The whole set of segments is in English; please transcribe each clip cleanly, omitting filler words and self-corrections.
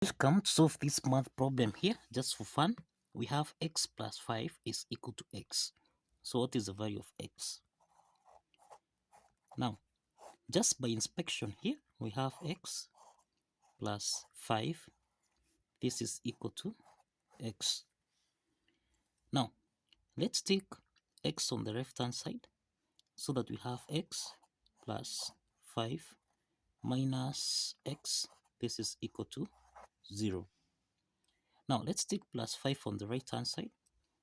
We've come to solve this math problem here just for fun. We have x plus 5 is equal to x. So what is the value of x? Now, just by inspection here, we have x plus 5. This is equal to x. Now, let's take x on the left-hand side so that we have x plus 5 minus x. This is equal to 0. Now, let's take plus 5 on the right-hand side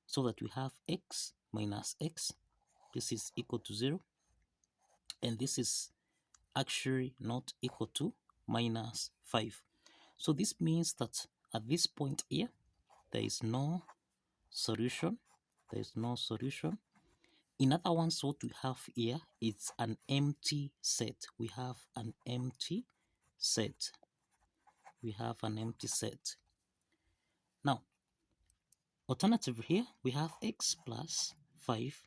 so that we have x minus x. This is equal to 0. And this is actually not equal to minus 5. So this means that at this point here, there is no solution. There is no solution. In other words, what we have here is an empty set. We have an empty set. We have an empty set. Now, alternatively here, we have x plus 5.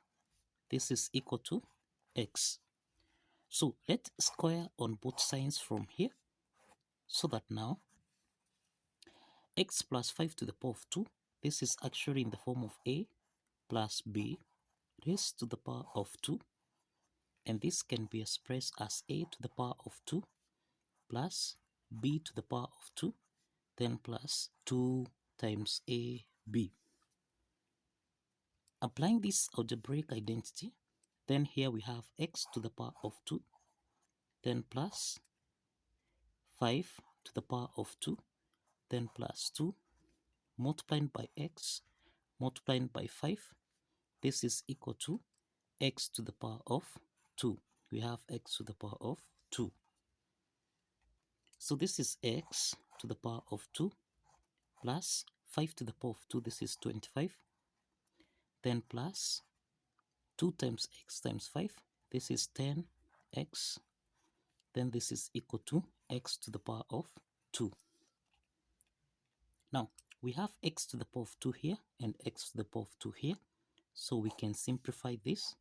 This is equal to x. So let's square on both sides from here so that now x plus 5 to the power of 2, this is actually in the form of a plus b raised to the power of 2, and this can be expressed as a to the power of 2 plus b to the power of 2, then plus 2 times ab. Applying this algebraic identity, then here we have x to the power of 2, then plus 5 to the power of 2, then plus 2 multiplied by x multiplied by 5. This is equal to x to the power of 2. We have x to the power of 2. So this is x to the power of 2 plus 5 to the power of 2. This is 25. Then plus 2 times x times 5. This is 10x. Then this is equal to x to the power of 2. Now, we have x to the power of 2 here and x to the power of 2 here. So we can simplify this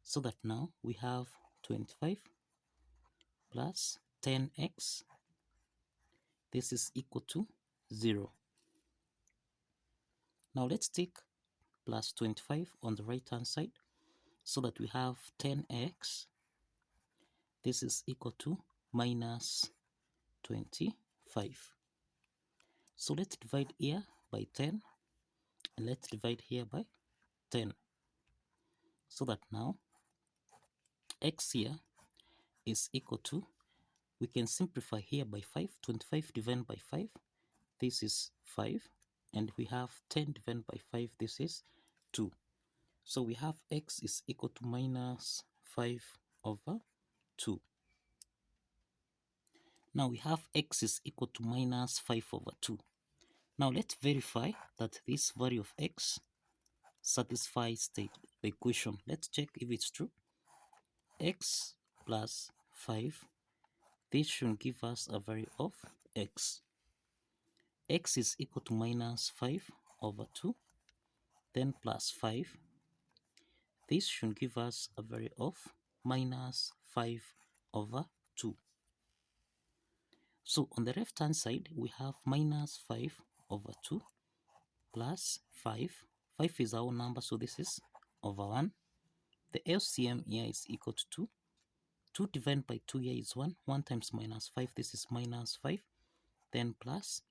so that now we have 25 plus 10x. This is equal to 0. Now let's take plus 25 on the right hand side so that we have 10x. This is equal to minus 25. So let's divide here by 10 and let's divide here by 10 so that now x here is equal to, we can simplify here by 5. 25 divided by 5, this is 5, and we have 10 divided by 5, this is 2. So we have x is equal to minus 5 over 2. Now we have x is equal to minus 5 over 2. Now let's verify that this value of x satisfies the equation. Let's check if it's true. X plus 5, this should give us a value of x. X is equal to minus 5 over 2, then plus 5. This should give us a value of minus 5 over 2. So on the left hand side, we have minus 5 over 2 plus 5. 5 is our number, so this is over 1. The LCM here is equal to 2. 2 divided by 2 here is 1. 1 times minus 5, this is minus 5. Then plus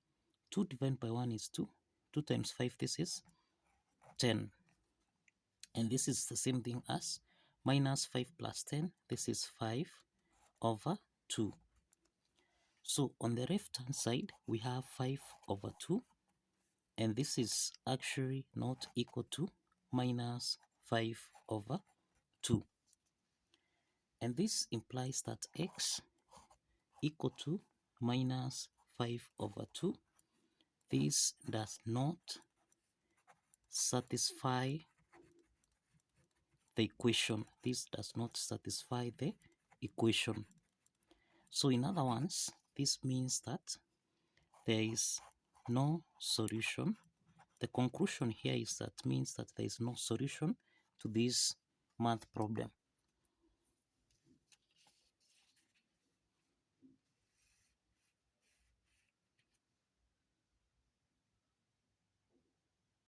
2 divided by 1 is 2. 2 times 5, this is 10. And this is the same thing as minus 5 plus 10. This is 5 over 2. So on the left hand side, we have 5 over 2. And this is actually not equal to minus 5 over 2. And this implies that x equal to minus 5 over 2. This does not satisfy the equation. This does not satisfy the equation. So in other words, this means that there is no solution. The conclusion here is that means that there is no solution to this math problem.